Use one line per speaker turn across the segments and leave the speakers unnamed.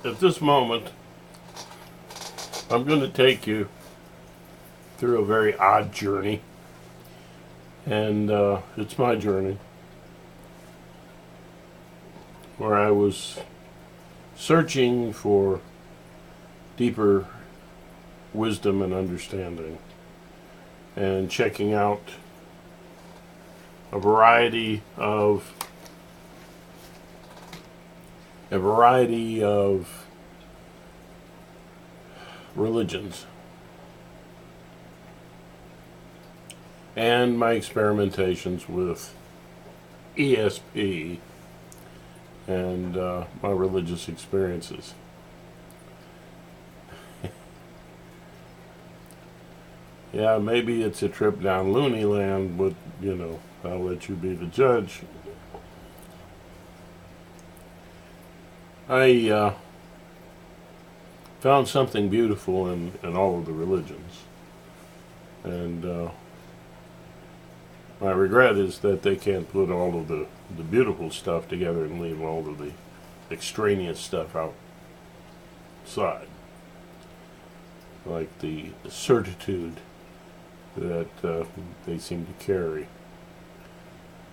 at this moment, I'm going to take you through a very odd journey, and it's my journey, where I was searching for deeper wisdom and understanding, and checking out a variety of religions, and my experimentations with ESP and my religious experiences. Yeah, maybe it's a trip down loony land, but I'll let you be the judge. I found something beautiful in all of the religions, and my regret is that they can't put all of the beautiful stuff together and leave all of the extraneous stuff outside, like the certitude that they seem to carry.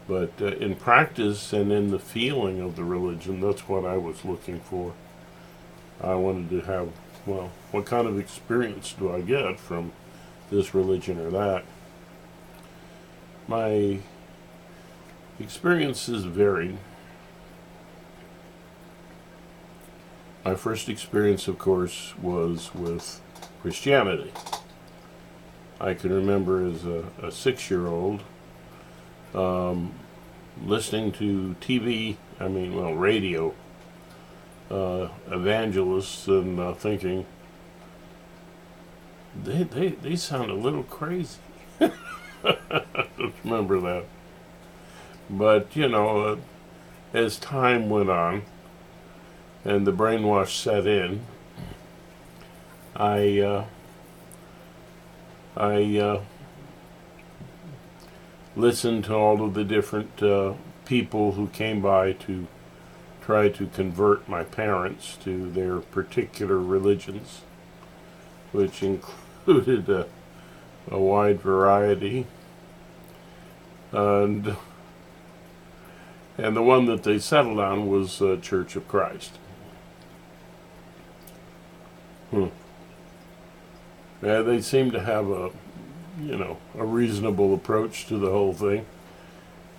But in practice and in the feeling of the religion, that's what I was looking for. I wanted to have, well, what kind of experience do I get from this religion or that? My experiences varied. My first experience, of course, was with Christianity. I can remember as a 6-year-old listening to radio evangelists, and thinking they sound a little crazy. I just remember that. But as time went on and the brainwash set in, I listened to all of the different people who came by to try to convert my parents to their particular religions, which included a wide variety, and the one that they settled on was Church of Christ. Yeah, they seemed to have a reasonable approach to the whole thing,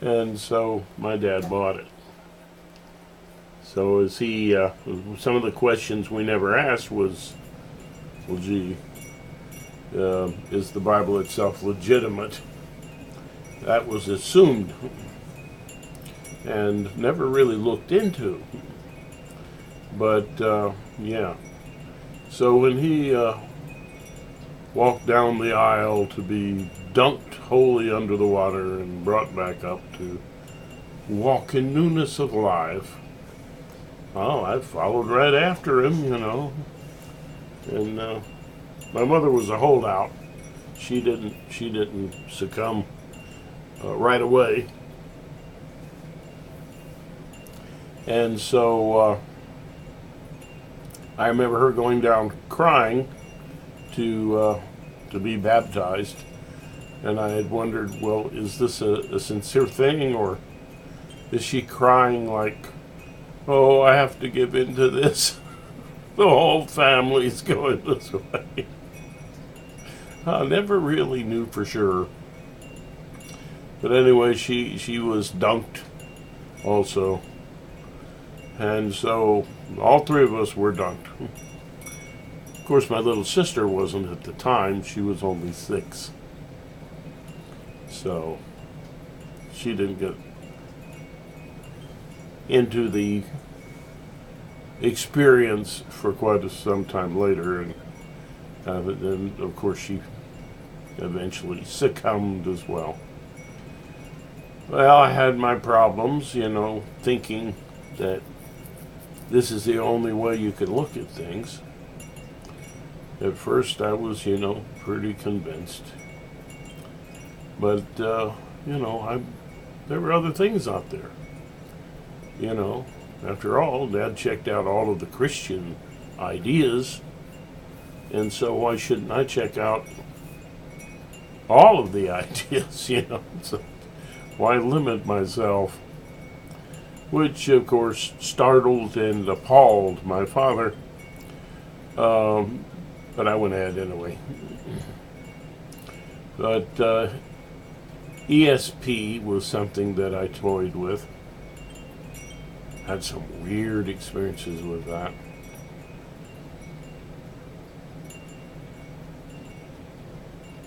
and so my dad bought it. So as he, some of the questions we never asked was, well, gee, is the Bible itself legitimate? That was assumed and never really looked into. But yeah, so when he walked down the aisle to be dunked wholly under the water and brought back up to walk in newness of life, well, I followed right after him, and my mother was a holdout. She didn't succumb right away, and so I remember her going down crying to be baptized, and I had wondered, well, is this a sincere thing, or is she crying like, oh, I have to give in to this? The whole family's going this way. I never really knew for sure. But anyway, she was dunked also. And so all three of us were dunked. Of course, my little sister wasn't at the time. She was only 6. So she didn't get into the experience for quite some time later, and then of course she eventually succumbed as well. Well, I had my problems, thinking that this is the only way you can look at things. At first I was, pretty convinced. But, there were other things out there. After all, Dad checked out all of the Christian ideas, and so why shouldn't I check out all of the ideas, So why limit myself? Which, of course, startled and appalled my father. But I went ahead anyway. But ESP was something that I toyed with. Had some weird experiences with that.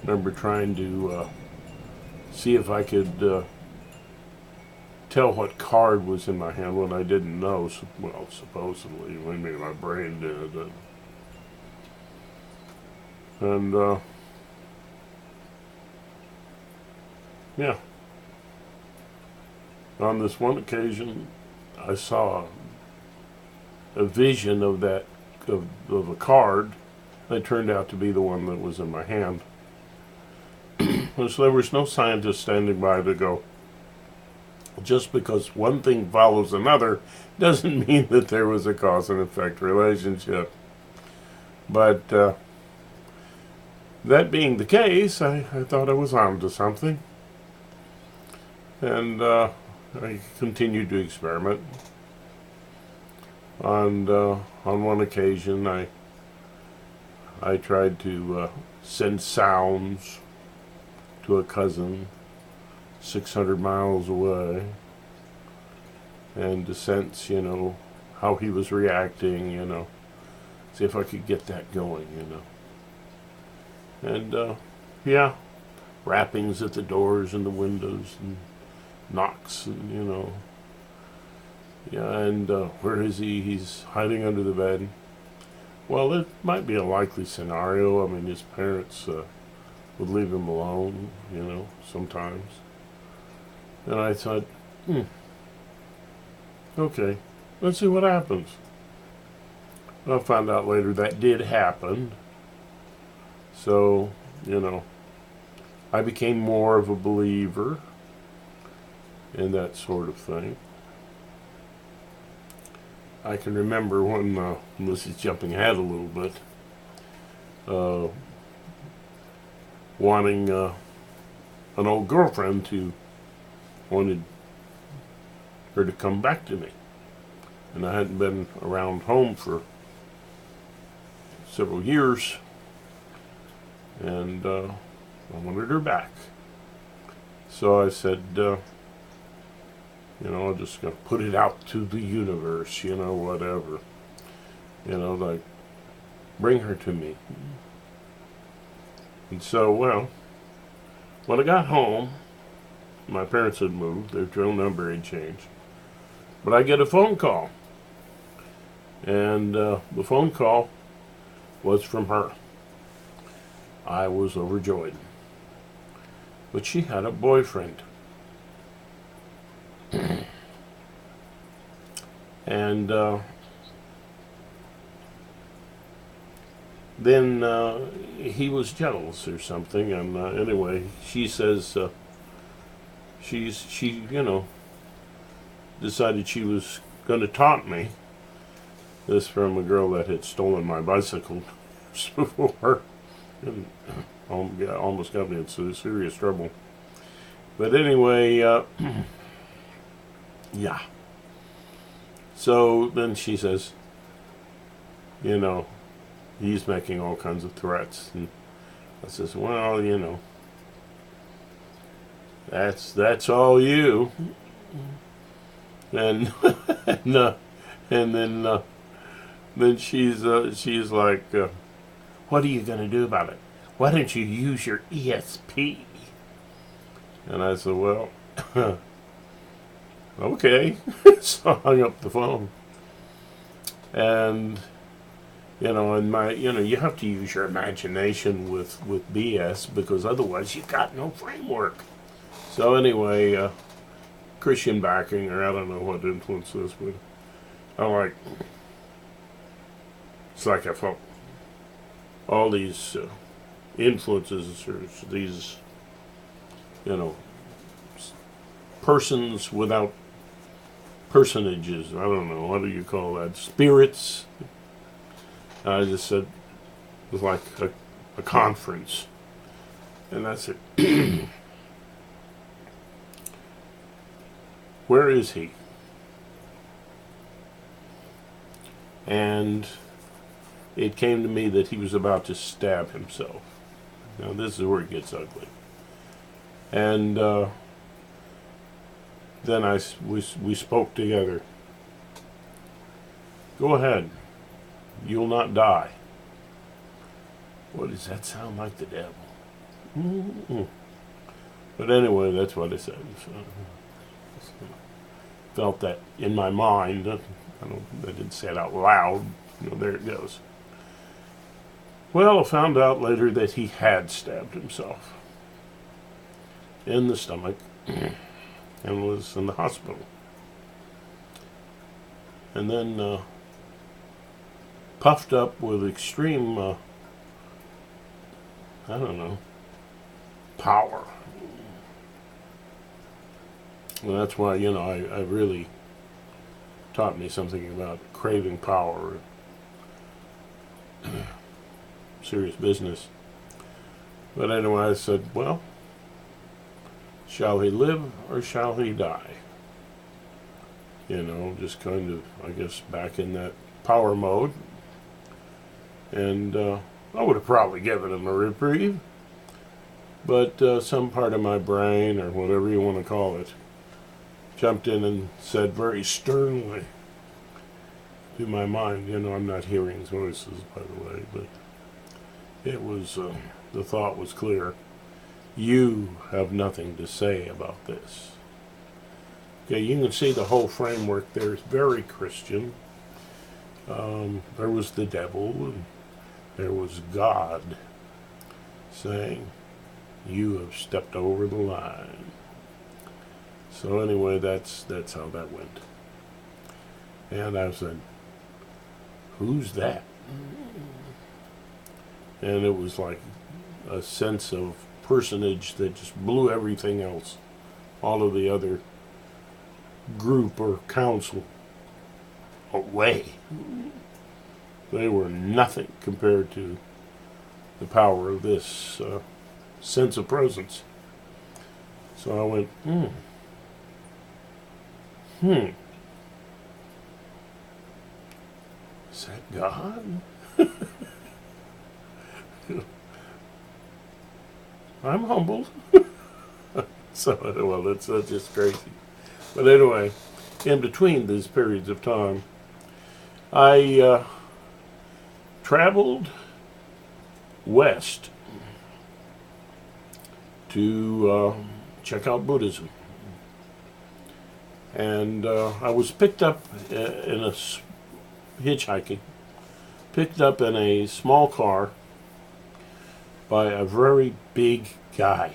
Remember trying to see if I could tell what card was in my hand when I didn't know. Well, supposedly, maybe my brain did. And yeah, on this one occasion, I saw a vision of that of a card that turned out to be the one that was in my hand. So there was no scientist standing by to go, just because one thing follows another doesn't mean that there was a cause and effect relationship. But that being the case, I thought I was on to something. And I continued to experiment. And on one occasion, I tried to send sounds to a cousin 600 miles away, and to sense, how he was reacting, see if I could get that going, And, yeah, rappings at the doors and the windows, and knocks, and, yeah, and where is he? He's hiding under the bed. Well, it might be a likely scenario. I mean, his parents would leave him alone, sometimes. And I thought, okay, let's see what happens. I found out later that did happen. So, I became more of a believer in that sort of thing. I can remember when, this is jumping ahead a little bit, wanting an old girlfriend to wanted her to come back to me. And I hadn't been around home for several years, and I wanted her back. So I said, I'm just going to put it out to the universe, whatever. Like, bring her to me. And so, well, when I got home, my parents had moved, their phone number had changed. But I get a phone call. And the phone call was from her. I was overjoyed. But she had a boyfriend. And then he was jealous or something. And anyway, she says she decided she was going to taunt me. This from a girl that had stolen my bicycle before, and almost got me into serious trouble. But anyway, yeah. So then she says, he's making all kinds of threats, and I says, well, that's all you. And and then she's like, what are you going to do about it? Why don't you use your ESP? And I said, well, okay. So I hung up the phone. And, you have to use your imagination with BS, because otherwise you got no framework. So anyway, Christian backing, or I don't know what influence this, but it's like I felt all these influences, or these, persons without personages. I don't know, what do you call that? Spirits. I just said it was like a conference. And that's it. Where is he? And it came to me that he was about to stab himself. Now this is where it gets ugly. And then we spoke together. Go ahead. You'll not die. What does that sound like? The devil? Mm-mm. But anyway, that's what I said. So, felt that in my mind. I didn't say it out loud. There it goes. Well, I found out later that he had stabbed himself in the stomach and was in the hospital. And then puffed up with extreme, power. And that's why, I really taught me something about craving power. Serious business. But anyway, I said, well, shall he live or shall he die? Just kind of, I guess, back in that power mode. And I would have probably given him a reprieve. But some part of my brain, or whatever you want to call it, jumped in and said very sternly to my mind, I'm not hearing voices, by the way, but it was, the thought was clear. You have nothing to say about this. Okay, you can see the whole framework there is very Christian. There was the devil, and there was God saying, you have stepped over the line. So anyway, that's how that went. And I said, who's that? And it was like a sense of personage that just blew everything else, all of the other group or council, away. They were nothing compared to the power of this sense of presence. So I went, is that God? I'm humbled. So, well, that's just crazy. But anyway, in between these periods of time, I traveled west to check out Buddhism. And I was picked up in a hitchhiking, picked up in a small car by a very big guy.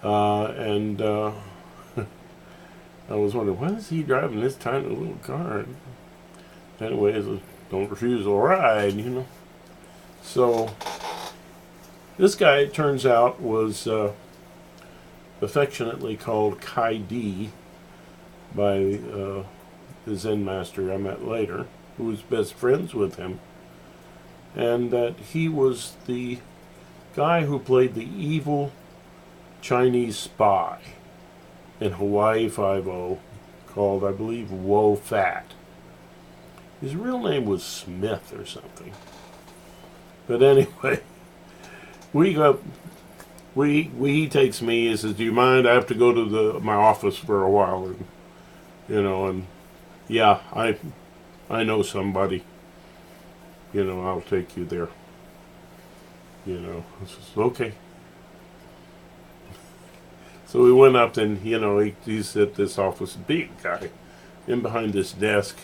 And I was wondering, why is he driving this tiny little car? Anyways, don't refuse a ride, So, this guy, it turns out, was affectionately called Kai D by the Zen master I met later, who was best friends with him. And that he was the guy who played the evil Chinese spy in Hawaii Five-0 called, I believe, Wo Fat. His real name was Smith or something. But anyway, he takes me, he says, do you mind? I have to go to my office for a while. And, and yeah, I know somebody. I'll take you there. I says, okay. So we went up and, he's at this office, big guy, in behind this desk.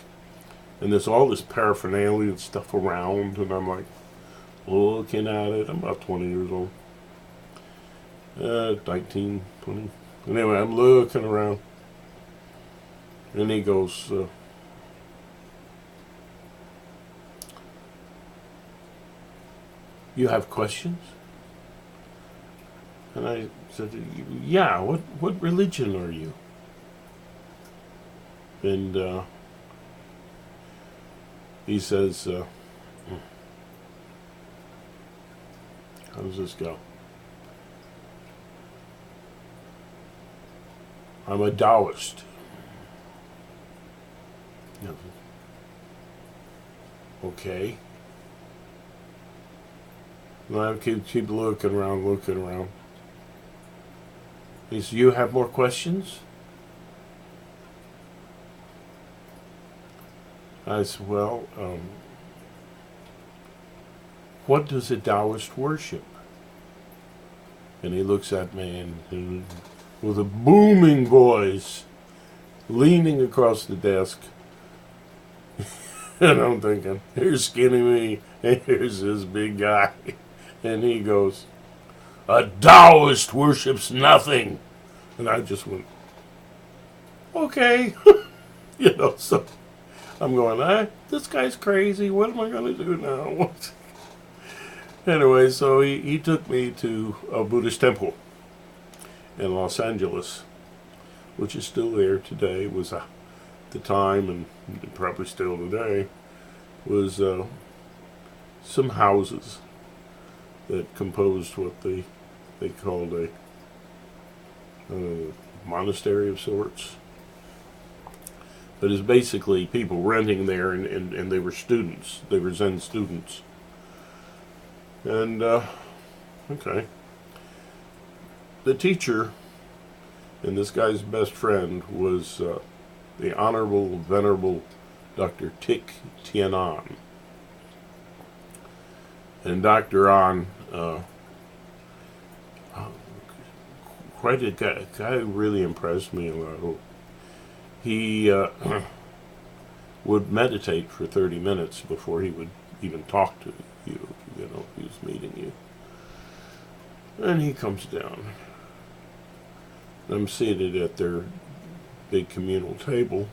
And there's all this paraphernalia and stuff around. And I'm like, looking at it. I'm about 20 years old. 19, 20. Anyway, I'm looking around. And he goes, you have questions? And I said, yeah, what religion are you? And he says, how does this go? I'm a Taoist. Okay. And I keep looking around. He says, you have more questions? I said, well, what does a Taoist worship? And he looks at me and with a booming voice, leaning across the desk. And I'm thinking, here's skinny me, and here's this big guy. And he goes, a Taoist worships nothing. And I just went, okay. So I'm going, this guy's crazy. What am I going to do now? Anyway, so he took me to a Buddhist temple in Los Angeles, which is still there today. It was at the time, and probably still today, was some houses that composed what they called a monastery of sorts. But it's basically people renting there, and they were students. They were Zen students. And, okay. The teacher and this guy's best friend was the Honorable Venerable Dr. Thich Thien An. And Dr. An, quite a guy who really impressed me a lot. He would meditate for 30 minutes before he would even talk to you, if he was meeting you. And he comes down. I'm seated at their big communal table,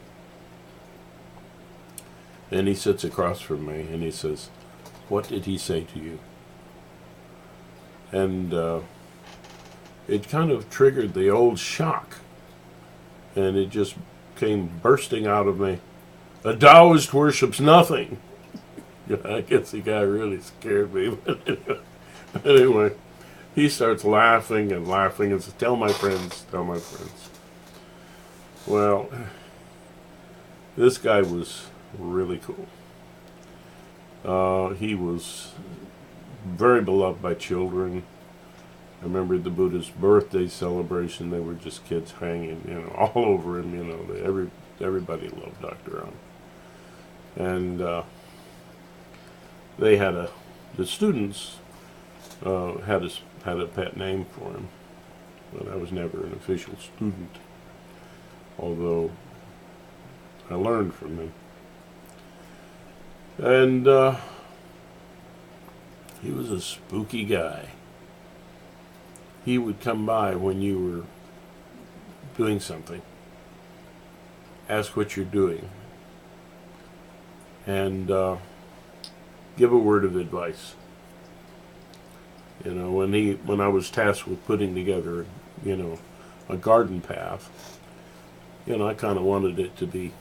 and he sits across from me, and he says, what did he say to you? And it kind of triggered the old shock, and it just came bursting out of me. A Taoist worships nothing. I guess the guy really scared me. But anyway, he starts laughing and says, tell my friends. Well, this guy was really cool. He was very beloved by children. I remember the Buddha's birthday celebration. They were just kids hanging, all over him. Everybody loved Dr. An. And they had the students had a pet name for him, but I was never an official student, although I learned from him. And he was a spooky guy. He would come by when you were doing something, ask what you're doing, and give a word of advice. When I was tasked with putting together, a garden path, I kind of wanted it to be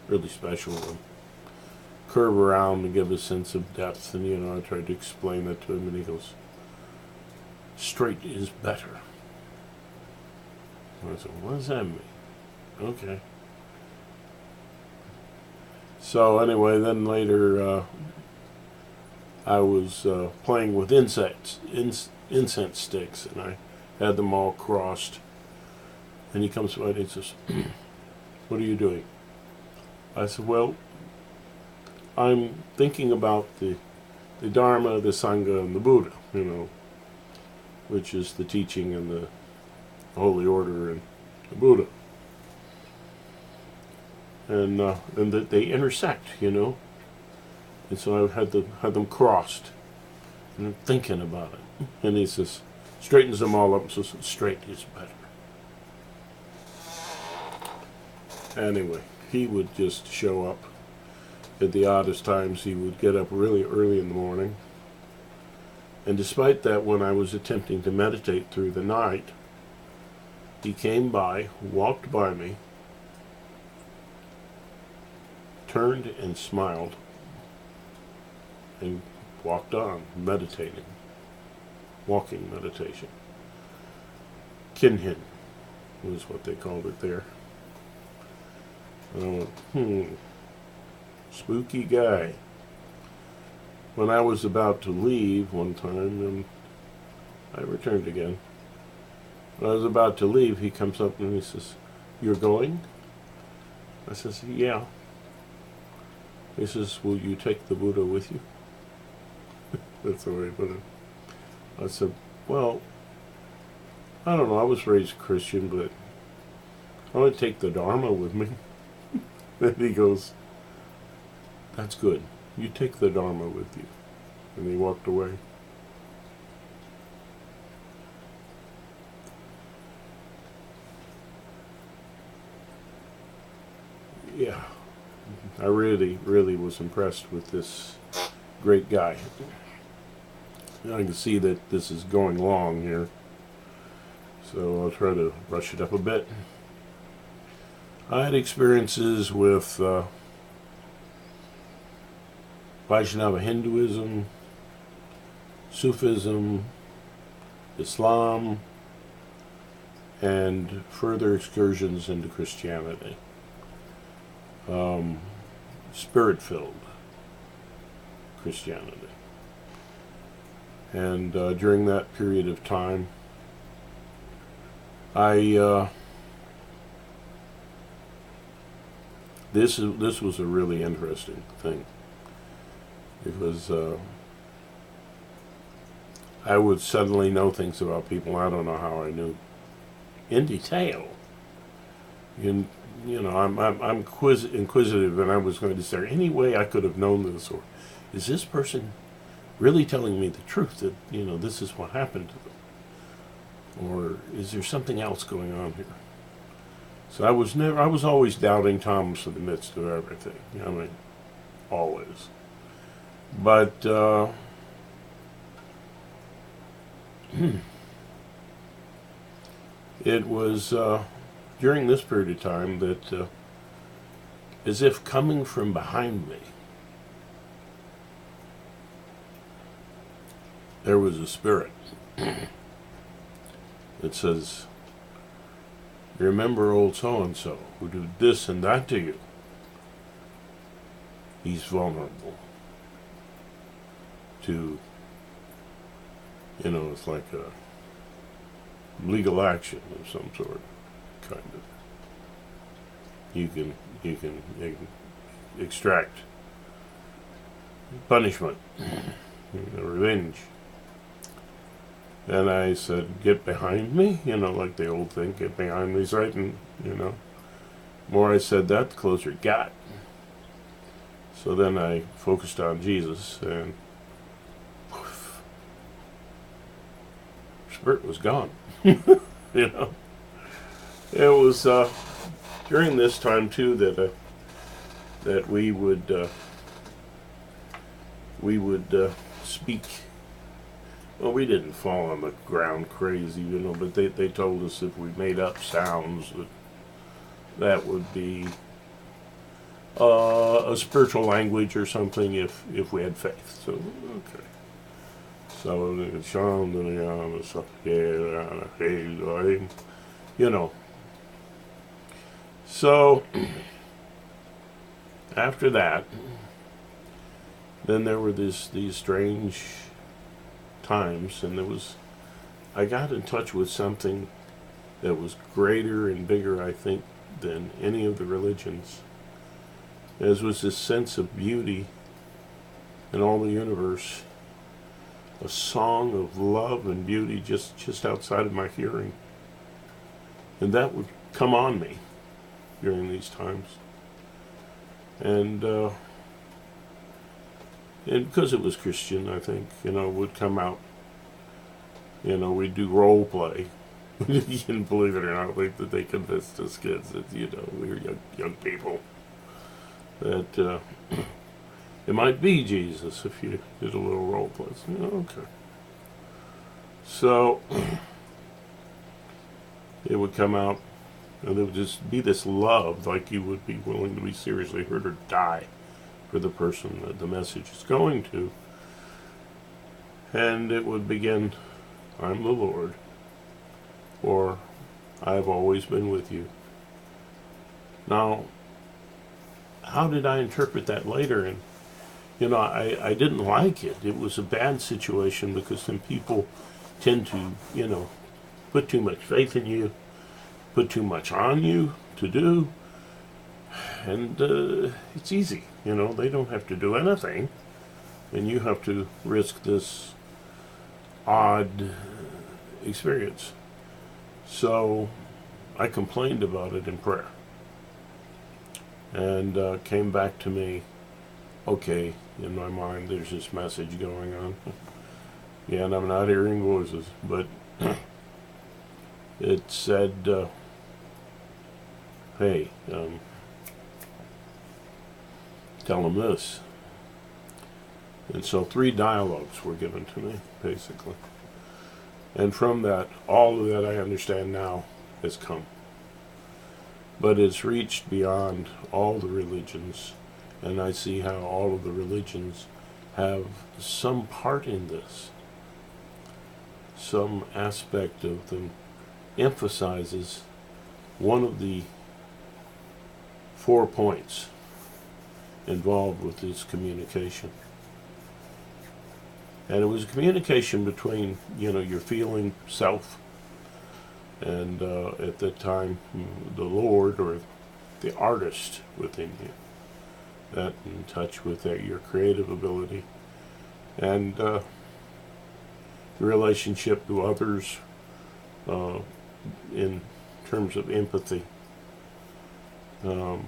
really special and curve around and give a sense of depth. And, I tried to explain that to him, and he goes, straight is better. And I said, what does that mean? Okay. So anyway, then later I was playing with incense sticks, and I had them all crossed. And he comes by and he says, what are you doing? I said, well, I'm thinking about the Dharma, the Sangha, and the Buddha, which is the teaching and the Holy Order and the Buddha. And that they intersect, And so I had them crossed, and I'm thinking about it. And he says, straightens them all up and says, straight is better. Anyway, he would just show up at the oddest times. He would get up really early in the morning. And despite that, when I was attempting to meditate through the night, he came by, walked by me, turned and smiled and walked on, meditating, walking meditation. Kinhin was what they called it there. I went, spooky guy. When I was about to leave one time, and I returned again. When I was about to leave, he comes up and he says, "You're going?" I says, "Yeah." He says, "Will you take the Buddha with you?" That's the way he put it. I said, "Well, I don't know. I was raised Christian, but I want to take the Dharma with me." And he goes, "That's good. You take the Dharma with you." And he walked away. Yeah, I really, really was impressed with this great guy. I can see that this is going long here, so I'll try to rush it up a bit. I had experiences with Vaishnava Hinduism, Sufism, Islam, and further excursions into Christianity. Spirit-filled Christianity. And during that period of time, this was a really interesting thing, because I would suddenly know things about people. I don't know how I knew in detail. I'm inquisitive, and I was going to say, any way I could have known this, or is this person really telling me the truth that this is what happened to them, or is there something else going on here? So I was always doubting Thomas in the midst of everything. I mean, always. But it was during this period of time that, as if coming from behind me, there was a spirit that says, "You remember old so-and-so who did this and that to you? He's vulnerable to, it's like a legal action of some sort, kind of. You can extract punishment, revenge." And I said, "Get behind me," like the old thing, "Get behind me, Satan," The more I said that, the closer it got. So then I focused on Jesus, and poof, spirit was gone. It was during this time too that we would speak. Well, we didn't fall on the ground crazy, but they told us if we made up sounds that would be a spiritual language or something if we had faith. So, okay. So, So, after that, then there were these strange times, and I got in touch with something that was greater and bigger, I think, than any of the religions. There was this sense of beauty in all the universe, a song of love and beauty just outside of my hearing. And that would come on me during these times. And because it was Christian, I think, would come out. We'd do role play. And believe it or not, that they convinced us kids that, we were young people, that it might be Jesus if you did a little role play. Okay. So it would come out, And there would just be this love, like you would be willing to be seriously hurt or die for the person that the message is going to. And it would begin, I'm the Lord, or I've always been with you. Now, how did I interpret that later? And, I didn't like it. It was a bad situation because then people tend to, put too much faith in you, put too much on you to do, and it's easy. They don't have to do anything, and you have to risk this odd experience. So I complained about it in prayer, and came back to me, okay, in my mind there's this message going on. Yeah, and I'm not hearing voices, but it said, hey, tell them this. And so 3 dialogues were given to me, basically. And from that, all of that I understand now has come. But it's reached beyond all the religions, and I see how all of the religions have some part in this. Some aspect of them emphasizes one of the 4 points involved with this communication. And it was a communication between, your feeling self and at that time the Lord or the artist within you, that in touch with your creative ability, and the relationship to others in terms of empathy, and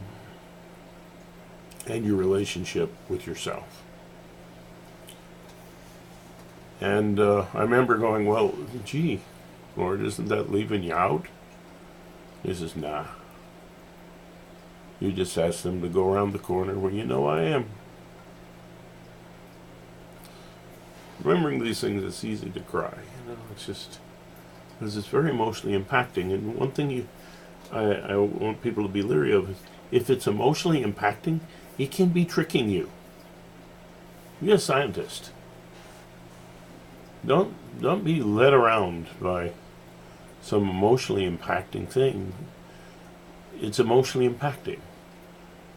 your relationship with yourself. And I remember going, well, gee, Lord, isn't that leaving you out? He says, nah. You just ask them to go around the corner where I am. Remembering these things, it's easy to cry. It's just, because it's very emotionally impacting. And one thing I want people to be leery of is, if it's emotionally impacting, it can be tricking you. You're a scientist. Don't be led around by some emotionally impacting thing. It's emotionally impacting.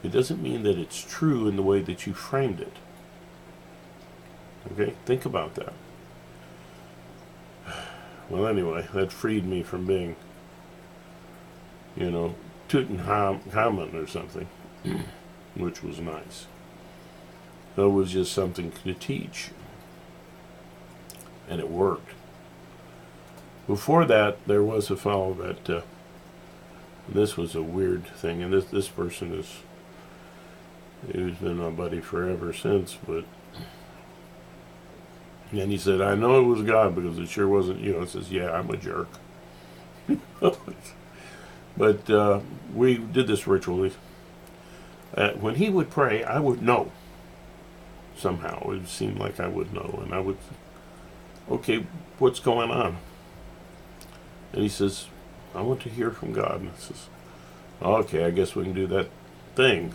It doesn't mean that it's true in the way that you framed it. Okay? Think about that. Well, anyway, that freed me from being, Tutankhamun or something, which was nice. That was just something to teach. And it worked. Before that, there was a fellow that, this was a weird thing, and this person he's been my buddy forever since, but, and he said, I know it was God because it sure wasn't you. It says, yeah, I'm a jerk. But we did this ritually. When he would pray, I would know. Somehow, it seemed like I would know, and I would, okay, what's going on? And he says, I want to hear from God. And I says, okay, I guess we can do that thing,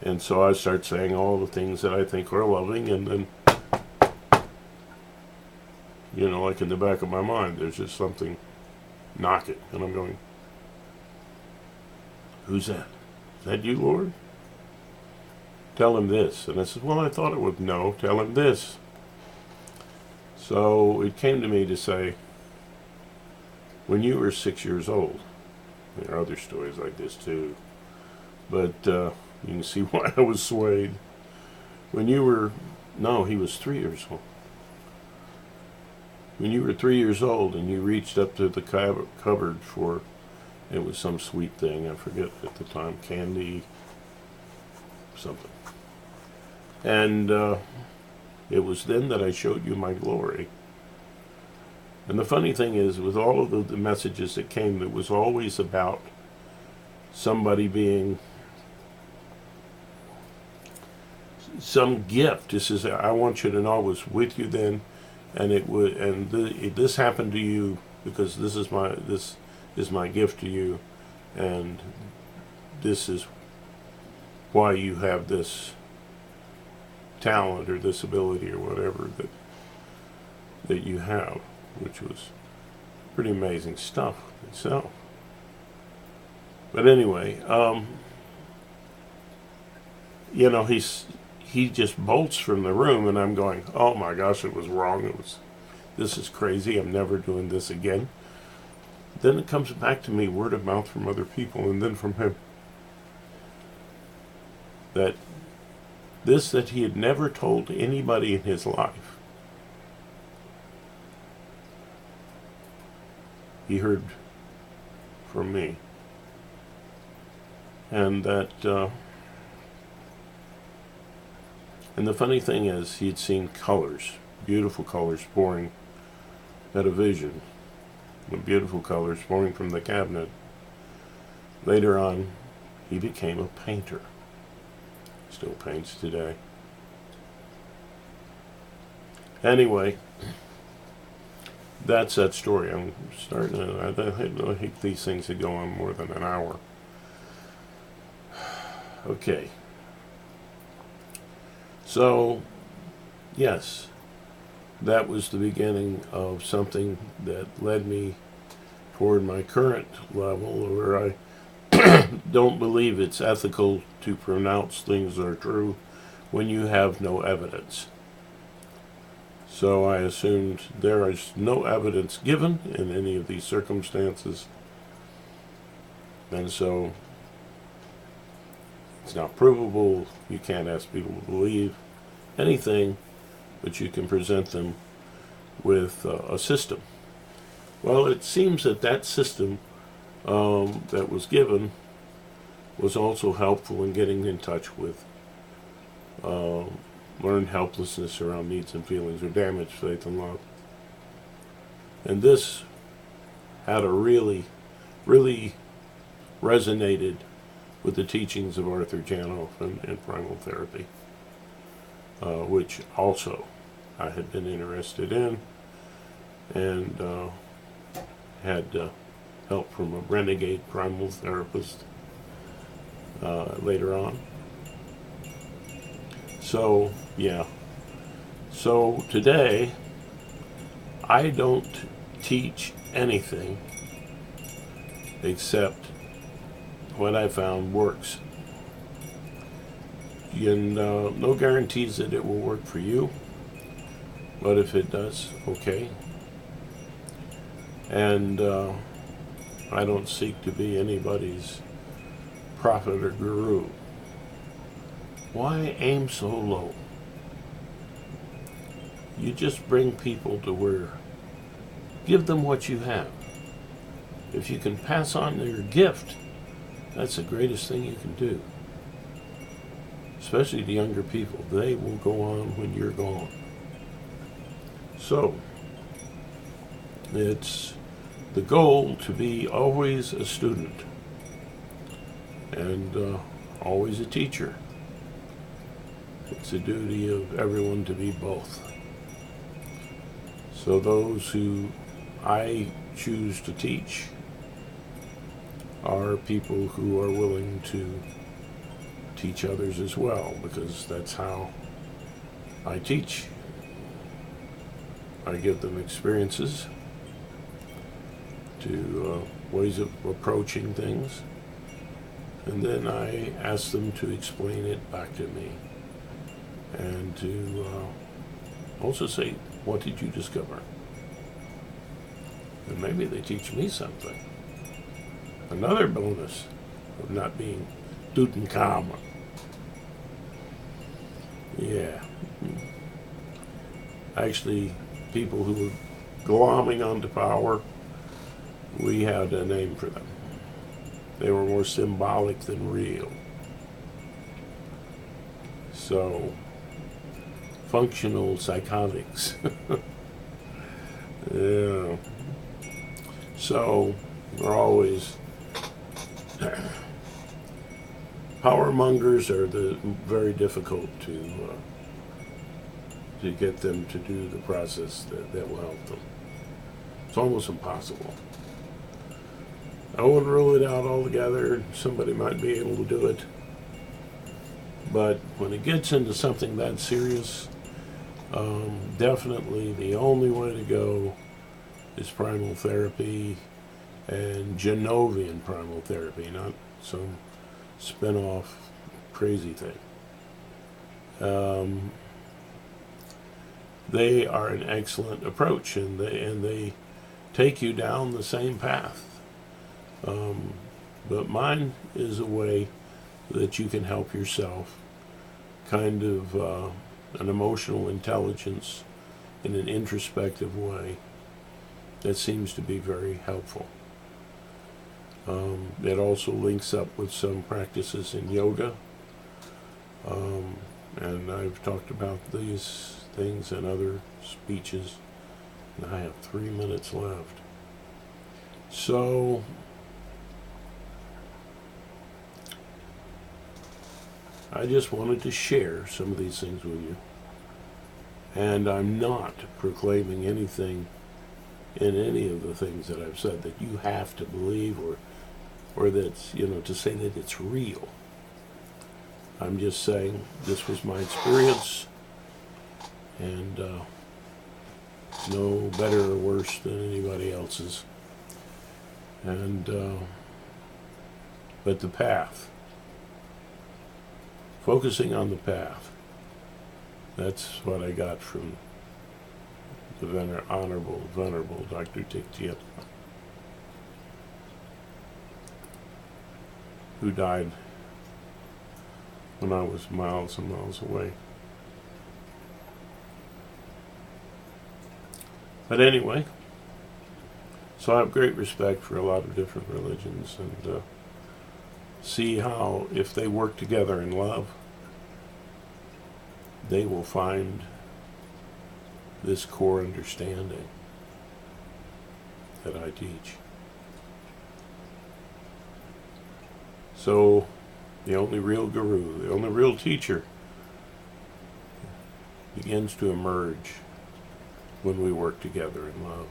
And so I start saying all the things that I think are loving, and then, like in the back of my mind, there's just something knocking, and I'm going, who's that? Is that you, Lord? Tell him this. And I said, well, I thought it would. No, tell him this. So it came to me to say, when you were 6 years old, there are other stories like this too, but you can see why I was swayed. When you were, no, he was 3 years old. When you were 3 years old and you reached up to the cupboard for, it was some sweet thing, I forget at the time, candy, something. And it was then that I showed you my glory. And the funny thing is, with all of the messages that came, it was always about somebody being some gift. This is, I want you to know I was with you then, and it would, and this happened to you because this is my gift to you, and this is why you have this talent or this ability or whatever that you have, which was pretty amazing stuff itself. But anyway, he just bolts from the room, and I'm going, oh my gosh, it was wrong. This is crazy. I'm never doing this again. Then it comes back to me, word of mouth from other people, and then from him, that he had never told anybody in his life. He heard from me. And that, and the funny thing is, he'd seen colors, beautiful colors pouring, had a vision, the beautiful colors pouring from the cabinet. Later on, he became a painter. Still paints today. Anyway, that's that story. I'm starting to, I hate these things that go on more than an hour. Okay. So, yes, that was the beginning of something that led me toward my current level, where I don't believe it's ethical to pronounce things are true when you have no evidence. So I assumed there is no evidence given in any of these circumstances, and so it's not provable. You can't ask people to believe anything, but you can present them with a system. Well, it seems that system that was given was also helpful in getting in touch with learned helplessness around needs and feelings, or damaged faith and love. And this had a really resonated with the teachings of Arthur Janoff and primal therapy, which also I had been interested in, and had help from a renegade primal therapist later on. So, yeah. So today, I don't teach anything except what I found works. And no guarantees that it will work for you, but if it does, okay. And I don't seek to be anybody's prophet or guru. Why aim so low? You just bring people to where, give them what you have. If you can pass on their gift, that's the greatest thing you can do. Especially to younger people. They will go on when you're gone. So, it's the goal to be always a student and always a teacher. It's a duty of everyone to be both. So those who I choose to teach are people who are willing to teach others as well, because that's how I teach. I give them experiences to ways of approaching things, and then I ask them to explain it back to me, and to also say, what did you discover? And maybe they teach me something. Another bonus of not being Tutankhamun. Yeah. Actually, people who were glomming onto power, we had a name for them. They were more symbolic than real. So, functional psychotics. Yeah. So, we're always power mongers are very difficult to get them to do the process that will help them. It's almost impossible. I wouldn't rule it out altogether. Somebody might be able to do it. But when it gets into something that serious, definitely the only way to go is primal therapy and Genovian primal therapy, not some spin-off crazy thing. They are an excellent approach, and they take you down the same path. But mine is a way that you can help yourself, kind of an emotional intelligence in an introspective way that seems to be very helpful. It also links up with some practices in yoga, and I've talked about these things in other speeches, and I have 3 minutes left. So, I just wanted to share some of these things with you, and I'm not proclaiming anything in any of the things that I've said that you have to believe, or that's, to say that it's real. I'm just saying this was my experience, and no better or worse than anybody else's. And but the path, focusing on the path, that's what I got from the Honorable Venerable Dr. Thich Thich, who died when I was miles and miles away. But anyway, so I have great respect for a lot of different religions, and see how, if they work together in love, they will find this core understanding that I teach. So, the only real guru, the only real teacher, begins to emerge when we work together in love.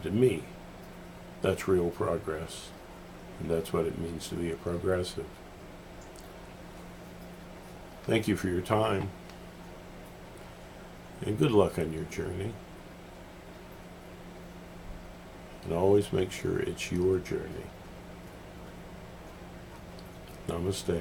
To me, that's real progress, and that's what it means to be a progressive. Thank you for your time, and good luck on your journey. And always make sure it's your journey. Namaste.